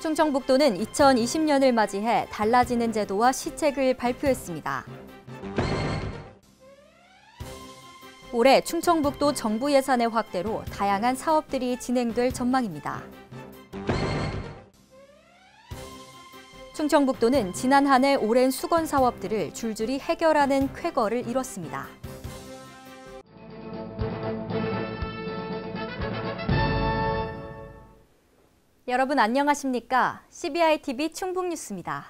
충청북도는 2020년을 맞이해 달라지는 제도와 시책을 발표했습니다. 올해 충청북도 정부 예산의 확대로 다양한 사업들이 진행될 전망입니다. 충청북도는 지난 한 해 오랜 수건 사업들을 줄줄이 해결하는 쾌거를 이뤘습니다. 여러분 안녕하십니까? CBI-TV 충북뉴스입니다.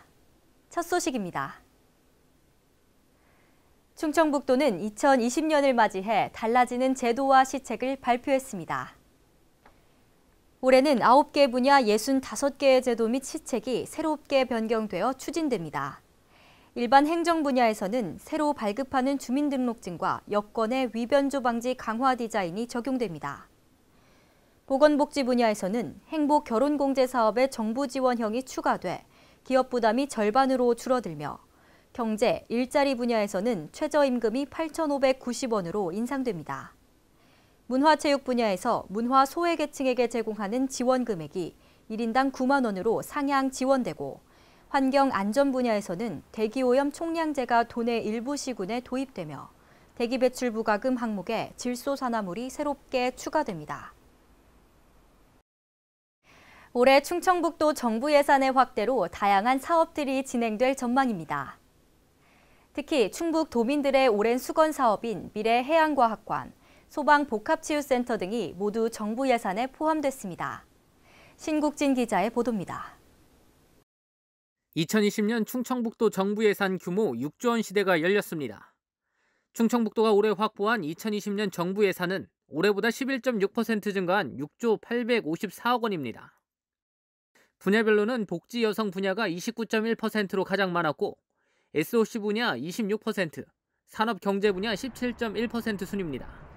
첫 소식입니다. 충청북도는 2020년을 맞이해 달라지는 제도와 시책을 발표했습니다. 올해는 9개 분야 65개의 제도 및 시책이 새롭게 변경되어 추진됩니다. 일반 행정 분야에서는 새로 발급하는 주민등록증과 여권의 위변조 방지 강화 디자인이 적용됩니다. 보건복지 분야에서는 행복 결혼공제 사업의 정부 지원형이 추가돼 기업 부담이 절반으로 줄어들며 경제, 일자리 분야에서는 최저임금이 8,590원으로 인상됩니다. 문화체육 분야에서 문화 소외계층에게 제공하는 지원 금액이 1인당 9만 원으로 상향 지원되고 환경 안전 분야에서는 대기오염 총량제가 도내 일부 시군에 도입되며 대기배출 부과금 항목에 질소산화물이 새롭게 추가됩니다. 올해 충청북도 정부 예산의 확대로 다양한 사업들이 진행될 전망입니다. 특히 충북 도민들의 오랜 수건 사업인 미래해양과학관, 소방복합치유센터 등이 모두 정부 예산에 포함됐습니다. 신국진 기자의 보도입니다. 2020년 충청북도 정부 예산 규모 6조 원 시대가 열렸습니다. 충청북도가 올해 확보한 2020년 정부 예산은 올해보다 11.6% 증가한 6조 854억 원입니다. 분야별로는 복지 여성 분야가 29.1%로 가장 많았고 SOC 분야 26%, 산업경제 분야 17.1% 순입니다.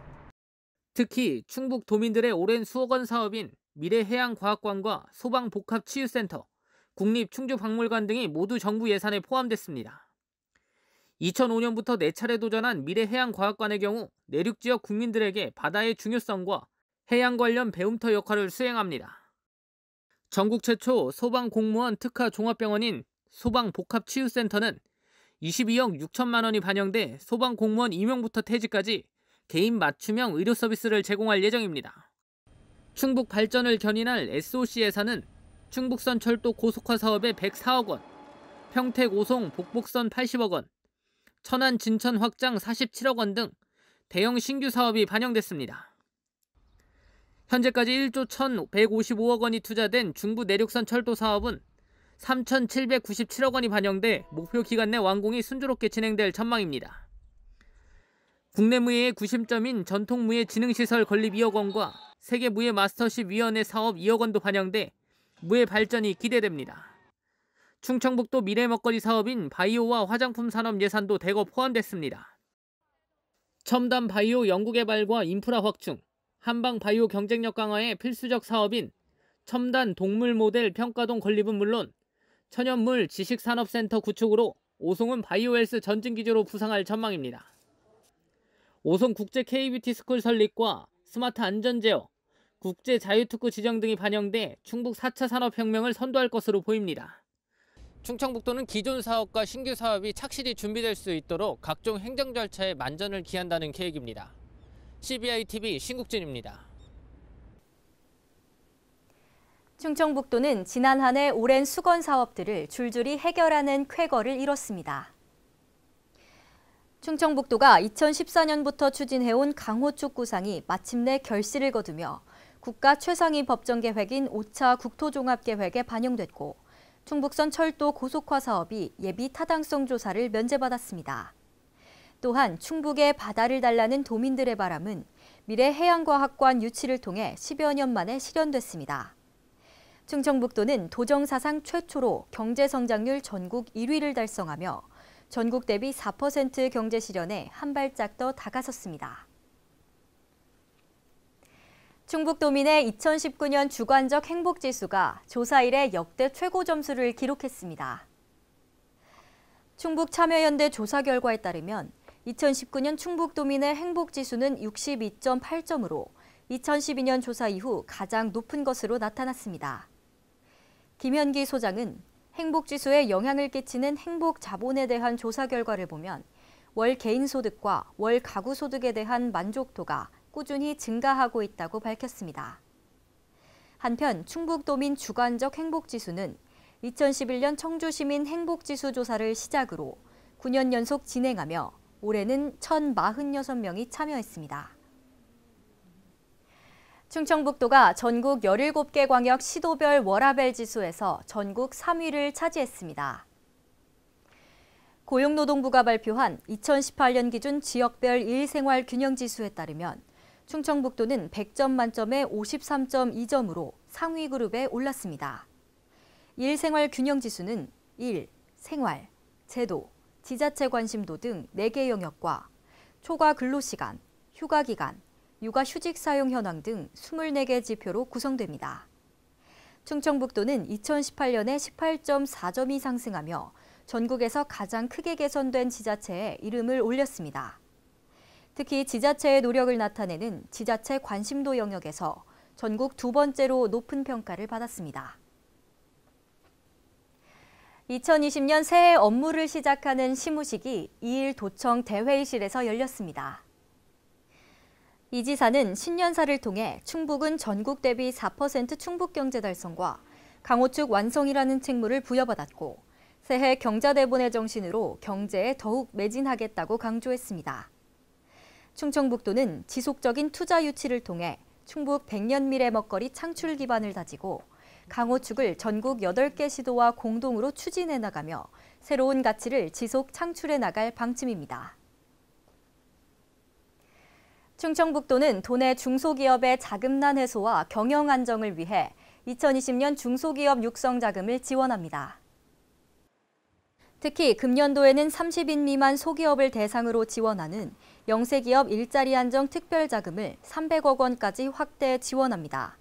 특히 충북 도민들의 오랜 수억 원 사업인 미래해양과학관과 소방복합치유센터, 국립충주박물관 등이 모두 정부 예산에 포함됐습니다. 2005년부터 4차례 도전한 미래해양과학관의 경우 내륙지역 국민들에게 바다의 중요성과 해양 관련 배움터 역할을 수행합니다. 전국 최초 소방공무원 특화 종합병원인 소방복합치유센터는 22억 6천만 원이 반영돼 소방공무원 임용부터 퇴직까지 개인 맞춤형 의료 서비스를 제공할 예정입니다. 충북 발전을 견인할 SOC 예산은 충북선 철도 고속화 사업에 104억 원, 평택 오송 복복선 80억 원, 천안 진천 확장 47억 원 등 대형 신규 사업이 반영됐습니다. 현재까지 1조 1,155억 원이 투자된 중부 내륙선 철도 사업은 3,797억 원이 반영돼 목표 기간 내 완공이 순조롭게 진행될 전망입니다. 국내 무예의 구심점인 전통무예 진흥시설 건립 2억 원과 세계 무예 마스터십 위원회 사업 2억 원도 반영돼 무예 발전이 기대됩니다. 충청북도 미래 먹거리 사업인 바이오와 화장품 산업 예산도 대거 포함됐습니다. 첨단 바이오 연구개발과 인프라 확충, 한방 바이오 경쟁력 강화의 필수적 사업인 첨단 동물 모델 평가동 건립은 물론 천연물 지식산업센터 구축으로 오송은 바이오헬스 전증기지로 부상할 전망입니다. 오송 국제 K뷰티 스쿨 설립과 스마트 안전제어, 국제 자유특구 지정 등이 반영돼 충북 4차 산업혁명을 선도할 것으로 보입니다. 충청북도는 기존 사업과 신규 사업이 착실히 준비될 수 있도록 각종 행정 절차에 만전을 기한다는 계획입니다. CBI-TV 신국진입니다. 충청북도는 지난 한 해 오랜 수건 사업들을 줄줄이 해결하는 쾌거를 이뤘습니다. 충청북도가 2014년부터 추진해온 강호축 구상이 마침내 결실을 거두며 국가 최상위 법정 계획인 5차 국토종합계획에 반영됐고 충북선 철도 고속화 사업이 예비 타당성 조사를 면제받았습니다. 또한 충북의 바다를 달라는 도민들의 바람은 미래해양과학관 유치를 통해 10여 년 만에 실현됐습니다. 충청북도는 도정사상 최초로 경제성장률 전국 1위를 달성하며 전국 대비 4% 경제 실현에 한 발짝 더 다가섰습니다. 충북도민의 2019년 주관적 행복지수가 조사 이래 역대 최고 점수를 기록했습니다. 충북참여연대 조사 결과에 따르면 2019년 충북도민의 행복지수는 62.8점으로 2012년 조사 이후 가장 높은 것으로 나타났습니다. 김현기 소장은 행복지수에 영향을 끼치는 행복자본에 대한 조사 결과를 보면 월 개인소득과 월 가구소득에 대한 만족도가 꾸준히 증가하고 있다고 밝혔습니다. 한편 충북도민 주관적 행복지수는 2011년 청주시민 행복지수 조사를 시작으로 9년 연속 진행하며 올해는 1,046명이 참여했습니다. 충청북도가 전국 17개 광역 시도별 워라밸 지수에서 전국 3위를 차지했습니다. 고용노동부가 발표한 2018년 기준 지역별 일생활 균형 지수에 따르면 충청북도는 100점 만점에 53.2점으로 상위 그룹에 올랐습니다. 일생활 균형 지수는 일, 생활, 제도, 지자체 관심도 등 4개 영역과 초과 근로시간, 휴가기간, 육아휴직 사용 현황 등 24개 지표로 구성됩니다. 충청북도는 2018년에 18.4점이 상승하며 전국에서 가장 크게 개선된 지자체에 이름을 올렸습니다. 특히 지자체의 노력을 나타내는 지자체 관심도 영역에서 전국 2번째로 높은 평가를 받았습니다. 2020년 새해 업무를 시작하는 시무식이 2일 도청 대회의실에서 열렸습니다. 이 지사는 신년사를 통해 충북은 전국 대비 4% 충북경제 달성과 강호축 완성이라는 책무를 부여받았고 새해 경자대본의 정신으로 경제에 더욱 매진하겠다고 강조했습니다. 충청북도는 지속적인 투자 유치를 통해 충북 100년 미래 먹거리 창출 기반을 다지고 강호축을 전국 8개 시도와 공동으로 추진해 나가며 새로운 가치를 지속 창출해 나갈 방침입니다. 충청북도는 도내 중소기업의 자금난 해소와 경영 안정을 위해 2020년 중소기업 육성 자금을 지원합니다. 특히 금년도에는 30인 미만 소기업을 대상으로 지원하는 영세기업 일자리 안정 특별자금을 300억 원까지 확대 지원합니다.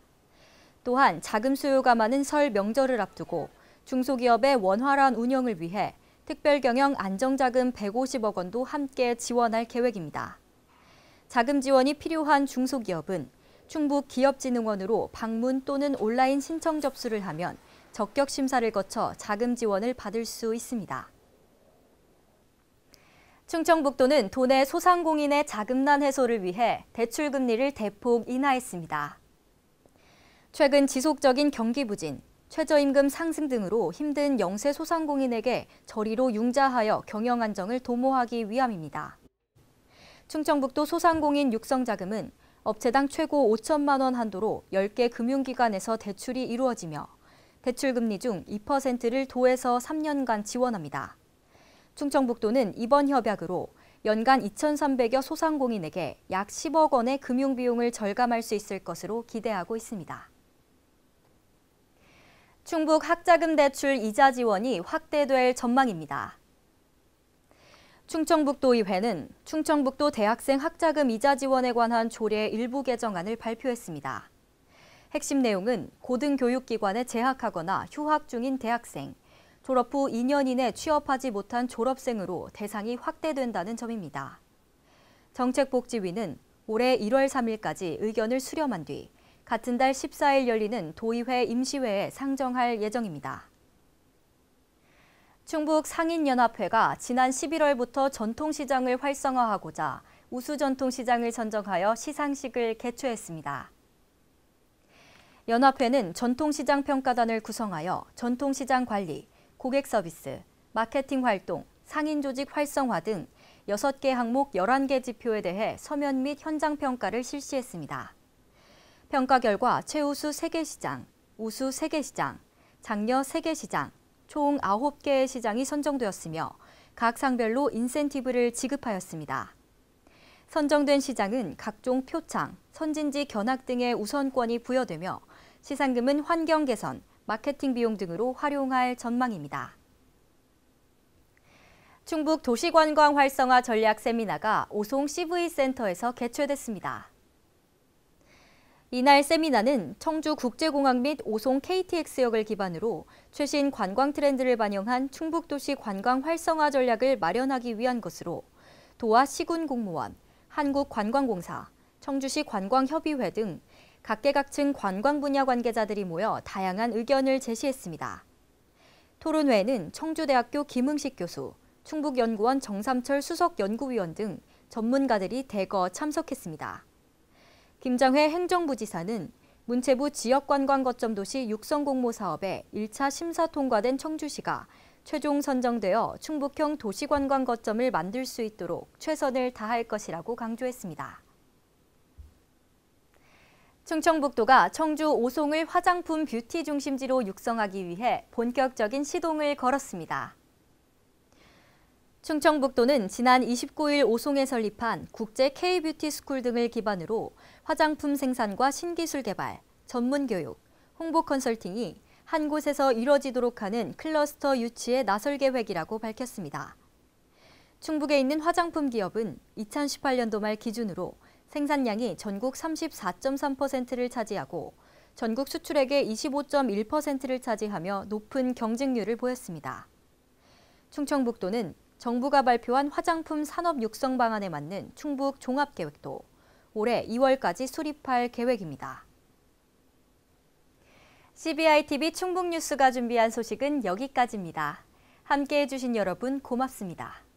또한 자금 수요가 많은 설 명절을 앞두고 중소기업의 원활한 운영을 위해 특별경영 안정자금 150억 원도 함께 지원할 계획입니다. 자금 지원이 필요한 중소기업은 충북기업진흥원으로 방문 또는 온라인 신청 접수를 하면 적격 심사를 거쳐 자금 지원을 받을 수 있습니다. 충청북도는 도내 소상공인의 자금난 해소를 위해 대출 금리를 대폭 인하했습니다. 최근 지속적인 경기 부진, 최저임금 상승 등으로 힘든 영세 소상공인에게 저리로 융자하여 경영 안정을 도모하기 위함입니다. 충청북도 소상공인 육성자금은 업체당 최고 5천만 원 한도로 10개 금융기관에서 대출이 이루어지며 대출금리 중 2%를 도에서 3년간 지원합니다. 충청북도는 이번 협약으로 연간 2,300여 소상공인에게 약 10억 원의 금융비용을 절감할 수 있을 것으로 기대하고 있습니다. 충북 학자금 대출 이자 지원이 확대될 전망입니다. 충청북도의회는 충청북도 대학생 학자금 이자 지원에 관한 조례 일부 개정안을 발표했습니다. 핵심 내용은 고등교육기관에 재학하거나 휴학 중인 대학생, 졸업 후 2년 이내 취업하지 못한 졸업생으로 대상이 확대된다는 점입니다. 정책복지위는 올해 1월 3일까지 의견을 수렴한 뒤 같은 달 14일 열리는 도의회 임시회에 상정할 예정입니다. 충북 상인연합회가 지난 11월부터 전통시장을 활성화하고자 우수전통시장을 선정하여 시상식을 개최했습니다. 연합회는 전통시장 평가단을 구성하여 전통시장 관리, 고객 서비스, 마케팅 활동, 상인조직 활성화 등 6개 항목 11개 지표에 대해 서면 및 현장 평가를 실시했습니다. 평가 결과 최우수 세계시장, 우수 세계시장, 장려 세계시장, 총 9개의 시장이 선정되었으며 각 상별로 인센티브를 지급하였습니다. 선정된 시장은 각종 표창, 선진지 견학 등의 우선권이 부여되며 시상금은 환경 개선, 마케팅 비용 등으로 활용할 전망입니다. 충북 도시관광 활성화 전략 세미나가 오송 CV센터에서 개최됐습니다. 이날 세미나는 청주국제공항 및 오송 KTX역을 기반으로 최신 관광 트렌드를 반영한 충북도시 관광 활성화 전략을 마련하기 위한 것으로 도와 시군 공무원, 한국관광공사, 청주시 관광협의회 등 각계각층 관광 분야 관계자들이 모여 다양한 의견을 제시했습니다. 토론회에는 청주대학교 김응식 교수, 충북연구원 정삼철 수석연구위원 등 전문가들이 대거 참석했습니다. 김장회 행정부지사는 문체부 지역관광거점도시 육성공모 사업의 1차 심사 통과된 청주시가 최종 선정되어 충북형 도시관광거점을 만들 수 있도록 최선을 다할 것이라고 강조했습니다. 충청북도가 청주 오송을 화장품 뷰티 중심지로 육성하기 위해 본격적인 시동을 걸었습니다. 충청북도는 지난 29일 오송에 설립한 국제 K-뷰티 스쿨 등을 기반으로 화장품 생산과 신기술 개발, 전문 교육, 홍보 컨설팅이 한 곳에서 이뤄지도록 하는 클러스터 유치에 나설 계획이라고 밝혔습니다. 충북에 있는 화장품 기업은 2018년도 말 기준으로 생산량이 전국 34.3%를 차지하고 전국 수출액의 25.1%를 차지하며 높은 경쟁률을 보였습니다. 충청북도는 정부가 발표한 화장품 산업 육성 방안에 맞는 충북 종합계획도 올해 2월까지 수립할 계획입니다. CBI-TV 충북뉴스가 준비한 소식은 여기까지입니다. 함께해 주신 여러분 고맙습니다.